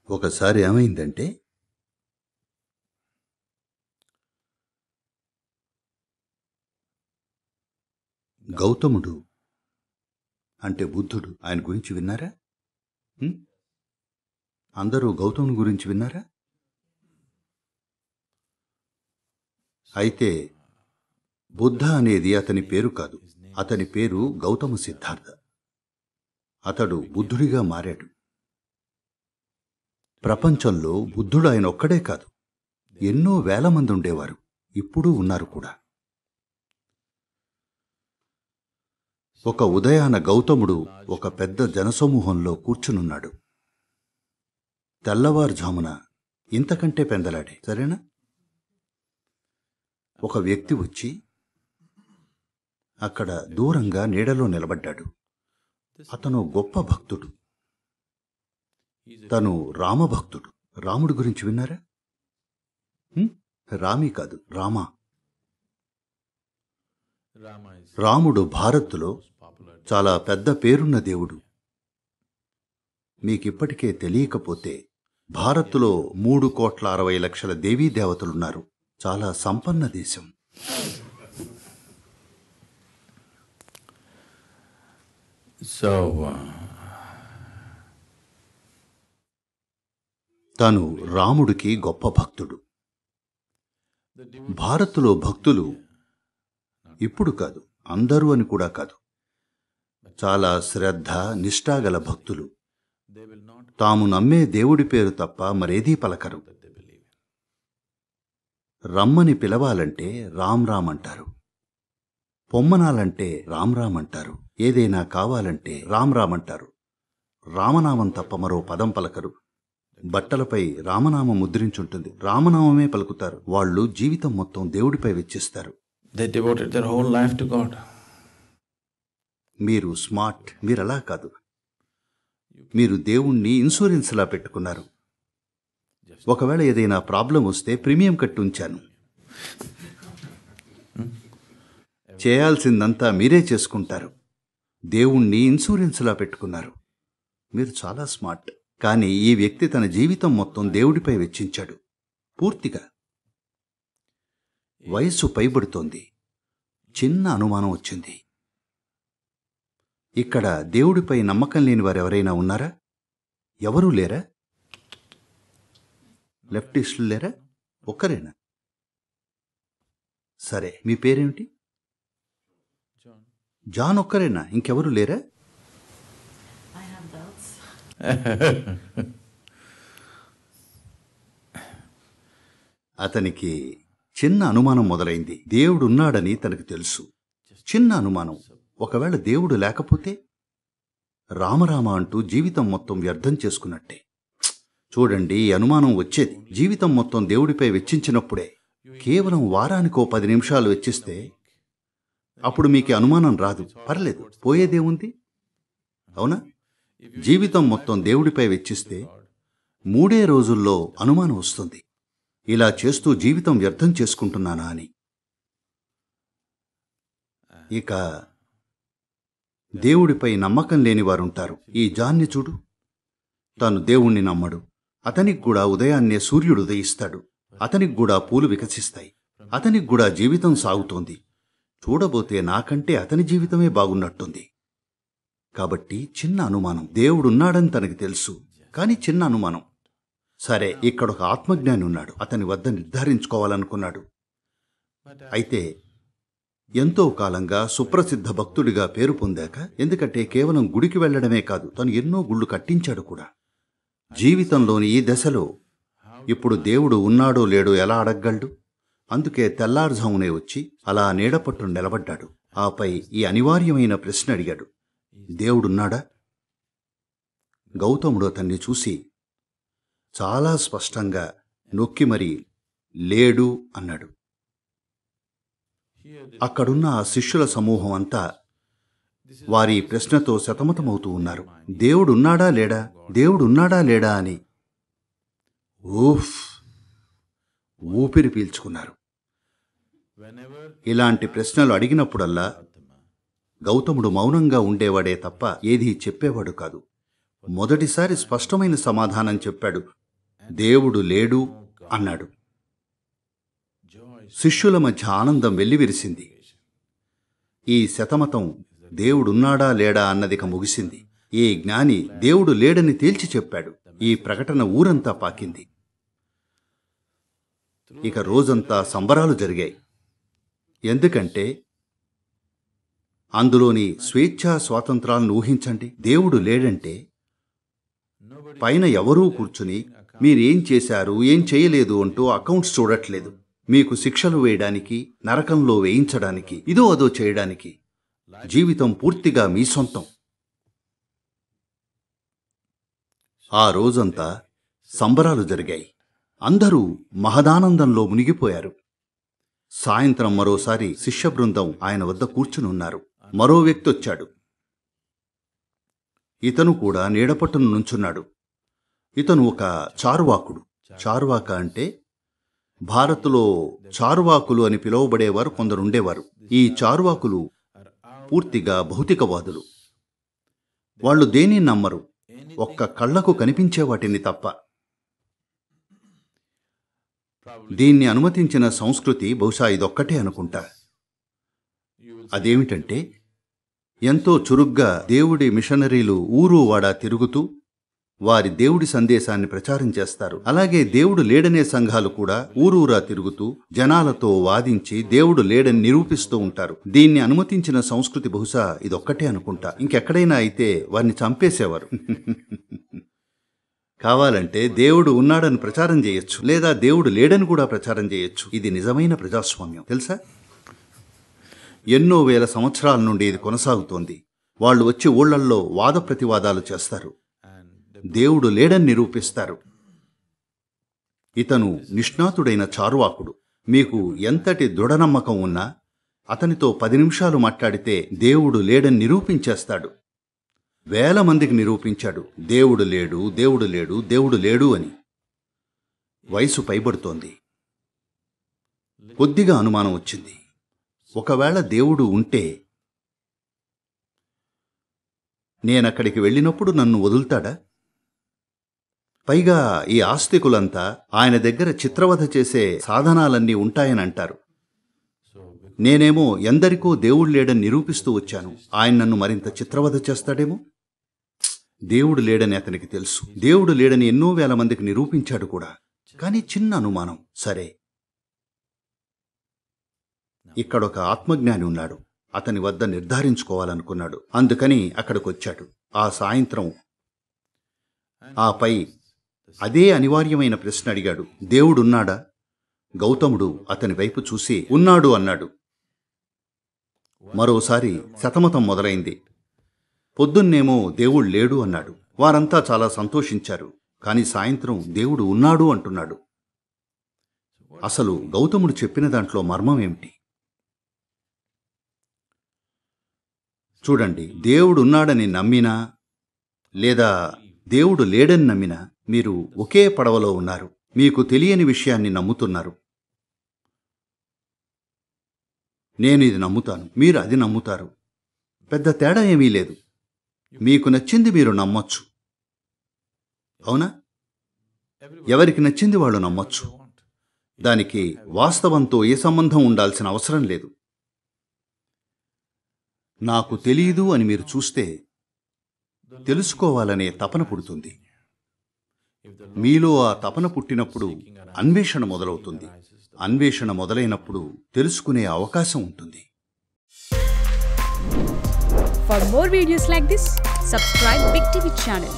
ఒకసారి ఏమైందంటే గౌతముడు అంటే బుద్ధుడు, ఆయన గురించి విన్నారా? అందరూ గౌతముని గురించి విన్నారా? అయితే బుద్ధ అనేది అతని పేరు కాదు, అతని పేరు గౌతమ సిద్ధార్థ. అతడు బుద్ధుడిగా మారాడు. ప్రపంచంలో బుద్ధుడు ఆయన ఒక్కడే కాదు, ఎన్నో వేల మంది ఉండేవారు, ఇప్పుడు ఉన్నారు కూడా. ఒక ఉదయాన గౌతముడు ఒక పెద్ద జనసమూహంలో కూర్చునున్నాడు. తెల్లవారుజామున ఇంతకంటే పెందలాడే, సరేనా? ఒక వ్యక్తి వచ్చి అక్కడ దూరంగా నీడలో నిలబడ్డాడు. అతను గొప్ప భక్తుడు, తను రామభక్తుడు. రాముడి గురించి విన్నారా? రామి కాదు, రామా. రాముడు భారత్లో చాలా పెద్ద పేరున్న దేవుడు. మీకిప్పటికే తెలియకపోతే భారత్లో 3,60,00,000 దేవీ దేవతలున్నారు. చాలా సంపన్న దేశం. తను రాముడికి గొప్ప భక్తుడు. భారత్లో భక్తులు ఇప్పుడు కాదు, అందరూ అని కూడా కాదు, చాలా శ్రద్ధ నిష్ఠాగల భక్తులు. తాము నమ్మే దేవుడి పేరు తప్ప మరేదీ పలకరు. రమ్మని పిలవాలంటే రామ్ రామ్ అంటారు, పొమ్మనాలంటే రామ్ రామ్ అంటారు, ఏదైనా కావాలంటే రామ్ రామ్ అంటారు. రామనామం తప్ప మరో పదం పలకరు. బట్టలపై రామనామం ముద్రించుంటుంది, రామనామమే పలుకుతారు. వాళ్ళు జీవితం మొత్తం దేవుడిపై వెచ్చిస్తారు. They devoted their whole life to God. మీరు స్మార్ట్, మీరు అలా కాదు. మీరు దేవుణ్ణి ఇన్సూరెన్స్లా పెట్టుకున్నారు. ఒకవేళ ఏదైనా ప్రాబ్లం వస్తే ప్రీమియం కట్టి ఉంచాను. చేయాల్సిందంతా మీరే చేసుకుంటారు. దేవుణ్ణి ఇన్సూరెన్స్లా పెట్టుకున్నారు. మీరు చాలా స్మార్ట్. కానీ ఈ వ్యక్తి తన జీవితం మొత్తం దేవుడిపై వెచ్చించాడు, పూర్తిగా. వయస్సు పైబడుతోంది. చిన్న అనుమానం వచ్చింది. ఇక్కడ దేవుడిపై నమ్మకం లేని వారు ఎవరైనా ఉన్నారా? ఎవరూ లేరా? లెఫ్టిస్టులు లేరా? ఒక్కరేనా? సరే, మీ పేరేమిటి? జాన్ ఒక్కరేనా? ఇంకెవరూ లేరా? అతనికి చిన్న అనుమానం మొదలైంది. దేవుడున్నాడని తనకు తెలుసు. చిన్న అనుమానం. ఒకవేళ దేవుడు లేకపోతే? రామరామ అంటూ జీవితం మొత్తం వ్యర్థం చేసుకున్నట్టే. చూడండి, ఈ అనుమానం వచ్చేది జీవితం మొత్తం దేవుడిపై వెచ్చించినప్పుడే. కేవలం వారానికో 10 నిమిషాలు వెచ్చిస్తే అప్పుడు మీకు అనుమానం రాదు. పర్లేదు, పోయేదేముంది, అవునా? జీవితం మొత్తం దేవుడిపై వెచ్చిస్తే 3 రోజుల్లో అనుమానం వస్తుంది, ఇలా చేస్తూ జీవితం వ్యర్థం చేసుకుంటున్నానా అని. ఇక దేవుడిపై నమ్మకం లేని వారుంటారు. ఈ జాన్ని చూడు, తాను దేవుణ్ణి నమ్మడు. అతనికి కూడా ఉదయాన్నే సూర్యుడు ఉదయిస్తాడు, అతనికి కూడా పూలు వికసిస్తాయి, అతనికి కూడా జీవితం సాగుతోంది. చూడబోతే నాకంటే అతని జీవితమే బాగున్నట్టుంది. కాబట్టి చిన్న అనుమానం. దేవుడున్నాడని తనకి తెలుసు, కానీ చిన్న అనుమానం. సరే, ఇక్కడొక ఆత్మజ్ఞాని ఉన్నాడు, అతని వద్ద నిర్ధారించుకోవాలనుకున్నాడు. అయితే ఎంతో కాలంగా సుప్రసిద్ధ భక్తుడిగా పేరు పొందాక, ఎందుకంటే కేవలం గుడికి వెళ్లడమే కాదు, తను ఎన్నో గుళ్ళు కట్టించాడు కూడా. జీవితంలోని ఈ దశలో ఇప్పుడు దేవుడు ఉన్నాడో లేడో ఎలా అడగగలడు? అందుకే తెల్లారుజామునే వచ్చి అలా నీడపట్టును నిలబడ్డాడు. ఆపై ఈ అనివార్యమైన ప్రశ్న అడిగాడు, దేవుడున్నాడా? గౌతముడు అతన్ని చూసి చాలా స్పష్టంగా నొక్కి మరీ లేడు అన్నాడు. అక్కడున్న ఆ శిష్యుల సమూహం అంతా వారి ప్రశ్నతో సతమతమవుతూ ఉన్నారు. దేవుడున్నాడా లేడా, దేవుడున్నాడా లేడా అని ఊపిరి పీల్చుకున్నారు. ఇలాంటి ప్రశ్నలు అడిగినప్పుడల్లా గౌతముడు మౌనంగా ఉండేవాడే తప్ప ఏదీ చెప్పేవాడు కాదు. మొదటిసారి స్పష్టమైన సమాధానం చెప్పాడు, దేవుడు లేడు అన్నాడు. శిష్యుల మధ్య ఆనందం వెల్లివిరిసింది. ఈ శతమతం దేవుడున్నాడా లేడా అన్నదిక ముగిసింది. ఈ జ్ఞాని దేవుడు లేడని తేల్చి చెప్పాడు. ఈ ప్రకటన ఊరంతా పాకింది. ఇక రోజంతా సంబరాలు జరిగాయి. ఎందుకంటే అందులోని స్వేచ్ఛా స్వాతంత్రాలను ఊహించండి. దేవుడు లేడంటే పైన ఎవరూ కూర్చుని మీరేం చేశారు, ఏం చేయలేదు అంటూ అకౌంట్స్ చూడట్లేదు. మీకు శిక్షలు వేయడానికి, నరకంలో వేయించడానికి, ఇదో అదో చేయడానికి. జీవితం పూర్తిగా మీ సొంతం. ఆ రోజంతా సంబరాలు జరిగాయి. అందరూ మహదానందంలో మునిగిపోయారు. సాయంత్రం మరోసారి శిష్య బృందం ఆయన వద్ద కూర్చునున్నారు. మరో వ్యక్తి వచ్చాడు. ఇతను కూడా నీడపట్టును నుంచున్నాడు. ఇతను ఒక చార్వాకుడు. చార్వాక అంటే భారత్లో చార్వాకులు అని పిలువబడేవారు కొందరుండేవారు. ఈ చార్వాకులు పూర్తిగా భౌతికవాదులు. వాళ్ళు దేన్ని నమ్మరు, ఒక్క కళ్లకు కనిపించే వాటిని తప్ప. దీన్ని అనుమతించిన సంస్కృతి బహుశా ఇదొక్కటే అనుకుంటా. అదేమిటంటే ఎంతో చురుగ్గా దేవుడి మిషనరీలు ఊరు వాడా తిరుగుతూ వారి దేవుడి సందేశాన్ని ప్రచారం చేస్తారు. అలాగే దేవుడు లేడనే సంఘాలు కూడా ఊరూరా తిరుగుతూ జనాలతో వాదించి దేవుడు లేడని నిరూపిస్తూ ఉంటారు. దీన్ని అనుమతించిన సంస్కృతి బహుశా ఇదొక్కటే అనుకుంటా. ఇంకెక్కడైనా అయితే వారిని చంపేసేవారు. కావాలంటే దేవుడు ఉన్నాడని ప్రచారం చేయొచ్చు, లేదా దేవుడు లేడని కూడా ప్రచారం చేయొచ్చు. ఇది నిజమైన ప్రజాస్వామ్యం తెలుసా? ఎన్నో వేల సంవత్సరాల నుండి ఇది కొనసాగుతోంది. వాళ్ళు వచ్చి ఊళ్ళల్లో వాద ప్రతివాదాలు చేస్తారు, దేవుడు లేడని నిరూపిస్తారు. ఇతను నిష్ణాతుడైన చార్వాకుడు. మీకు ఎంతటి దృఢనమ్మకం ఉన్నా అతనితో 10 నిమిషాలు మాట్లాడితే దేవుడు లేడని నిరూపించేస్తాడు. వేల మందికి నిరూపించాడు దేవుడు లేడు, దేవుడు లేడు, దేవుడు లేడు అని. వయసు పైబడుతోంది. కొద్దిగా అనుమానం వచ్చింది. ఒకవేళ దేవుడు ఉంటే నేనక్కడికి వెళ్ళినప్పుడు నన్ను వదులుతాడా? పైగా ఈ ఆస్తికులంతా ఆయన దగ్గర చిత్రవధ చేసే సాధనాలన్నీ ఉంటాయని అంటారు. నేనేమో ఎందరికో దేవుడు లేడని నిరూపిస్తూ వచ్చాను. ఆయన నన్ను మరింత చిత్రవధ చేస్తాడేమో. దేవుడు లేడని అతనికి తెలుసు. దేవుడు లేడని ఎన్నో వేల మందికి నిరూపించాడు కూడా. కానీ చిన్న అనుమానం. సరే, ఇక్కడొక ఆత్మజ్ఞాని ఉన్నాడు. అతని వద్ద నిర్ధారించుకోవాలనుకున్నాడు. అందుకని అక్కడికొచ్చాడు. ఆ సాయంత్రం ఆపై అదే అనివార్యమైన ప్రశ్న అడిగాడు. దేవుడున్నాడా? గౌతముడు అతని వైపు చూసి ఉన్నాడు అన్నాడు. మరోసారి శతమతం మొదలైంది. పొద్దున్నేమో దేవుడు లేడు అన్నాడు. వారంతా చాలా సంతోషించారు. కాని సాయంత్రం దేవుడు ఉన్నాడు అంటున్నాడు. అసలు గౌతముడు చెప్పిన దాంట్లో మర్మం ఏమిటి? చూడండి, దేవుడున్నాడని నమ్మినా లేదా దేవుడు లేడని నమ్మినా మీరు ఒకే పడవలో ఉన్నారు. మీకు తెలియని విషయాన్ని నమ్ముతున్నారు. నేను ఇది నమ్ముతాను, మీరు అది నమ్ముతారు. పెద్ద తేడా ఏమీ లేదు. మీకు నచ్చింది మీరు నమ్మొచ్చు, అవునా? ఎవరికి నచ్చింది వాళ్ళు నమ్మొచ్చు. దానికి వాస్తవంతో ఏ సంబంధం ఉండాల్సిన అవసరం లేదు. నాకు తెలీదు అని మీరు చూస్తే తెలుసుకోవాలనే తపన పుడుతుంది. మీలో ఆ తపన పుట్టినప్పుడు అన్వేషణ మొదలవుతుంది. అన్వేషణ మొదలైనప్పుడు తెలుసుకునే అవకాశం ఉంటుంది. For more videos like this, subscribe Big TV channel.